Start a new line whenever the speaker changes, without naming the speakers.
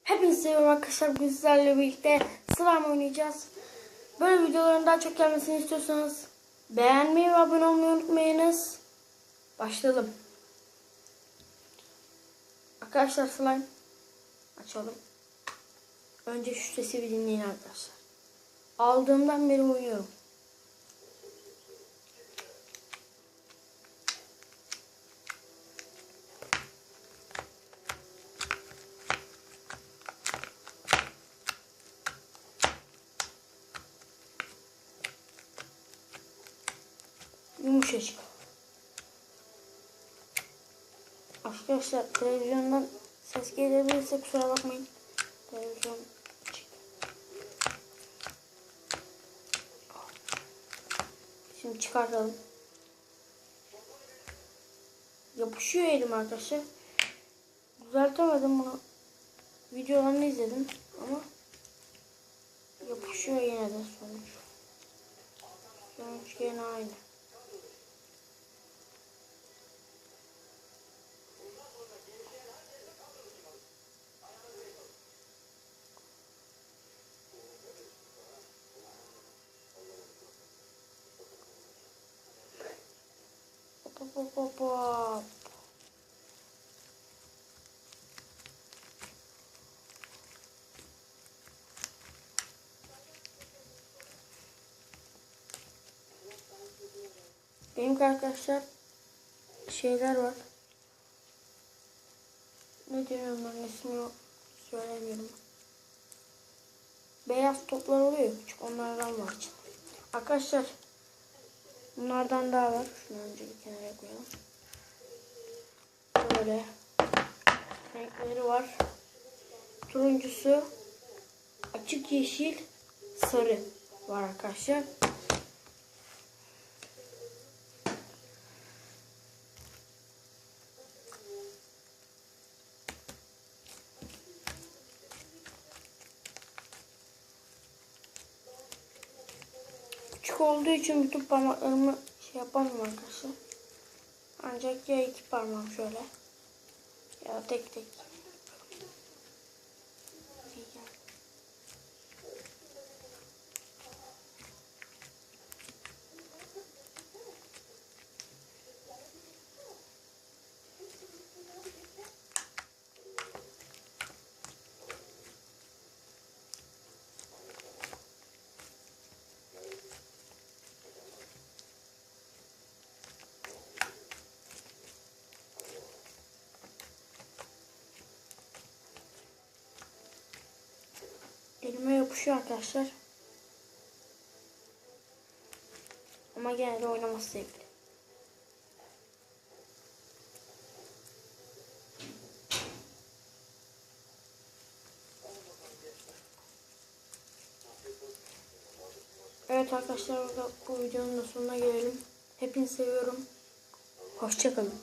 Hepinizi seviyorum arkadaşlar. Bugün sizlerle birlikte slime oynayacağız. Böyle videoların daha çok gelmesini istiyorsanız beğenmeyi ve abone olmayı unutmayınız. Başlayalım. Arkadaşlar slime açalım. Önce şu sesi bir dinleyin arkadaşlar. Aldığımdan beri oynuyorum. Yumuşacık. Arkadaşlar televizyondan ses gelebilirse kusura bakmayın. Televizyon açık. Şimdi çıkartalım. Yapışıyor elim arkadaşlar. Düzeltemedim bunu. Videolarını izledim ama yapışıyor yine de sonuç. Sonuç gene aynı. Hop hop hop hop. Benim arkadaşlar şeyler var. Ne diyorum ben, ismini söylemiyorum. Beyaz toplar oluyor küçük, onlardan var. Arkadaşlar bunlardan daha var. Şunu önce bir kenara koyalım. Böyle renkleri var. Turuncusu, açık yeşil, sarı var arkadaşlar. Küçük olduğu için bütün parmaklarımı şey yapamam arkadaşlar. Ancak ya iki parmağım şöyle ya tek tek. Elime yapışıyor arkadaşlar. Ama gene de oynaması zevkli. Evet arkadaşlar, burada bu videonun da sonuna gelelim. Hepinizi seviyorum. Hoşça kalın.